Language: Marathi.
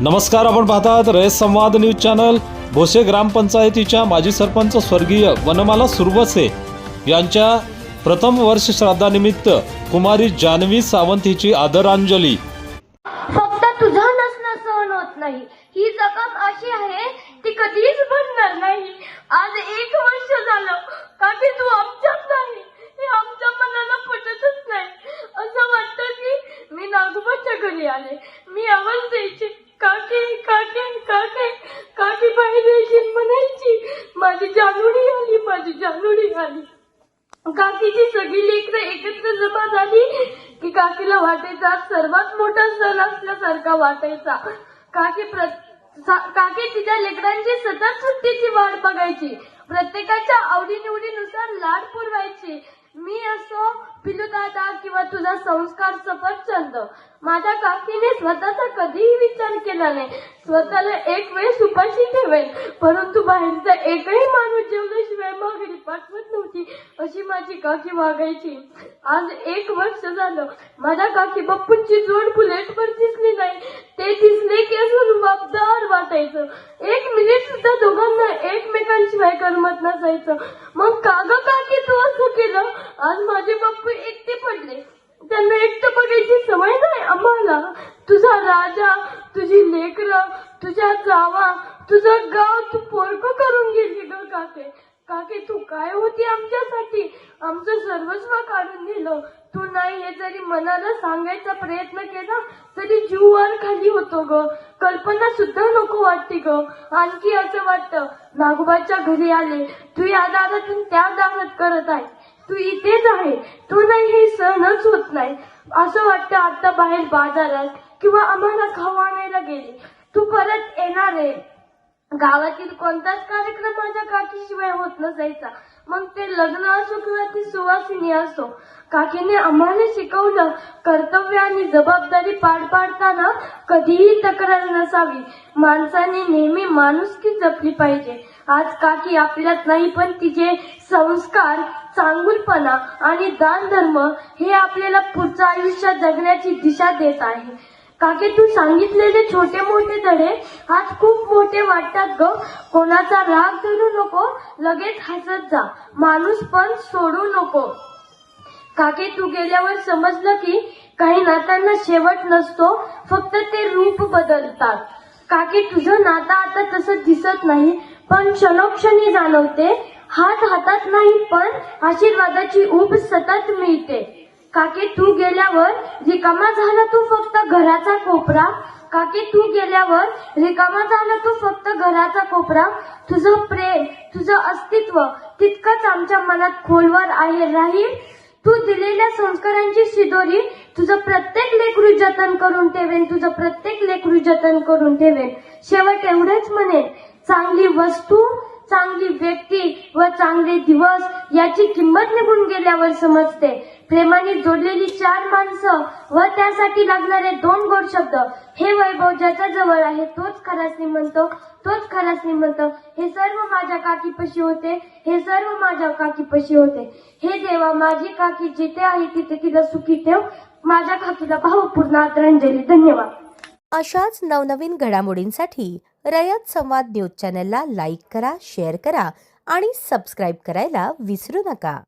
नमस्कार, आपण पाहतात रयत संवाद न्यूज चॅनल। भोसे ग्रामपंचायतीच्या माजी सरपंच स्वर्गीय वनमाला सुरवसे यांच्या प्रथम वर्ष श्राद्धानिमित्त कुमारी जानवी सावंत हिची आदरांजली। फक्त तुझा नसणं सहन होत नाही, ही जखम अशी आहे ती कधीच भरणार नाही। आज 1 वर्ष झालं काकी तू आमच्यात नाही, हे आमच्या मनाला पटतच नाही। असं वाटतं की मी नागोबाच्या घरी आले, मी आवाज द्यायची काकी काकी काकी काकी, बाहेर येशील म्हणायची, माझी जानूडी आली, माझी जानूडी आली। काकीची सगळी लेकरं एकत्र जमा झाली की काकीला वाटायचा सर्वात मोठा सण असल्यासारखा वाटायचा। काकी तिच्या लेकरांची सतत सुट्टीची वाट बघायची, प्रत्येकाच्या आवडीनिवडीनुसार लाड पुरवायची। मी असो, पिलू दादा किंवा तुझा संस्कार सफरचंद, माझ्या काकीने स्वतःचा कधीही विचार केला नाही। स्वतःला एक वेळ उपाशी ठेवेल, परंतु बाहेरचा एकही माणूस जेवल्याशिवाय माघारी पाठवत नव्हती, अशी माझी काकी वागायची। आज 1 वर्ष झालं माझ्या काकी बाप्पूंची जोड बुलेटवर दिसली नाही, ते दिसले की असं रुबाबदार वाटायचं। 1 मिनिट सुद्धा दोघांना एकमेकांशिवाय करमत नसायचं। मग का ग काकी तू असं केलं? आज माझे बाप्पू एकटे पडले, त्यांना एकटं बघायची सवय नाही आम्हाला। तुझा राजा, तुझी लेकरं, तुझ्या जावा, तुझं गाव तू पोरकं करून गेली ग काके। काके तू काय होती आमच्यासाठी, आमचं सर्वस्व काढून दिलं। तू नाही हे जरी मनाला सांगायचा प्रयत्न केला तरी जीव वर खाली होतो ग, कल्पना सुद्धा नको वाटते ग। आणखी असं वाटतं नागोबाच्या घरी आले, तू या दारातून त्या दारात करत आहे, तू इथेच आहे, तू नाही हे सहनच होत नाही। असं वाटतं आता बाहेर बाजारात किंवा आम्हाला खाऊ आणायला गेली, तू परत येणार आहे। गावातील कोणताच कार्यक्रम माझ्या काकीशिवाय होत नसायचा, मग ते लग्न असो किंवा ती सुवासिनी असो। काकीने आम्हाला शिकवलं, कर्तव्य आणि जबाबदारी पार पाडताना कधीही तक्रार नसावी, माणसाने नेहमी माणुसकी जपली पाहिजे। आज काकी आपल्यात नाही, पण तिचे संस्कार, चांगुलपणा आणि दान धर्म हे आपल्याला पुढच्या आयुष्यात जगण्याची दिशा देत आहे। काकी तू सांगितलेले छोटे मोठे धडे आज खूप मोठे वाटतात ग। कोणाचा राग धरू नको, लगेच हसत जा, माणूस पण सोडू नको। काकी तू गेल्यावर समजलं की काही नात्यांना शेवट नसतो, फक्त ते रूप बदलतात। काकी तुझं नातं आता तसं दिसत नाही, पण क्षणोक्षणी जाणवते। हात हातात नाही, पण आशीर्वादाची ऊब सतत मिळते। काकी तू गेल्यावर रिकामा झाला तू फक्त घराचा कोपरा, काकी तू गेल्यावर रिकामा झाला तू फक्त घराचा कोपरा। तुझं प्रेम, तुझं अस्तित्व तितकंच आमच्या मनात खोलवर आहे राहील। तू दिलेल्या संस्कारांची शिदोरी तुझं प्रत्येक लेकरू जतन करून ठेवेन, तुझं प्रत्येक लेकरू जतन करून ठेवेन। शेवट एवढेच म्हणेन, चांगली वस्तू, चांगली व्यक्ती व चांगले दिवस याची किंमत निघून गेल्यावर समजते। प्रेमाने जोडलेली 4 माणसं व त्यासाठी लागणारे 2 गोड शब्द, हे वैभव ज्याच्या जवळ आहे तोच खरा श्रीमंत, तोच खरा श्रीमंत। हे सर्व माझ्या काकीपाशी होते, हे सर्व माझ्या काकीपाशी होते। हे देवा, माझी काकी जिथे आहे तिथे तिला सुखी ठेव। माझ्या काकीला भावपूर्ण आदरांजली। धन्यवाद। अशाच नवनवीन घडामोडींसाठी रयत संवाद न्यूज चॅनलला लाईक करा, शेअर करा आणि सबस्क्राईब करायला विसरू नका।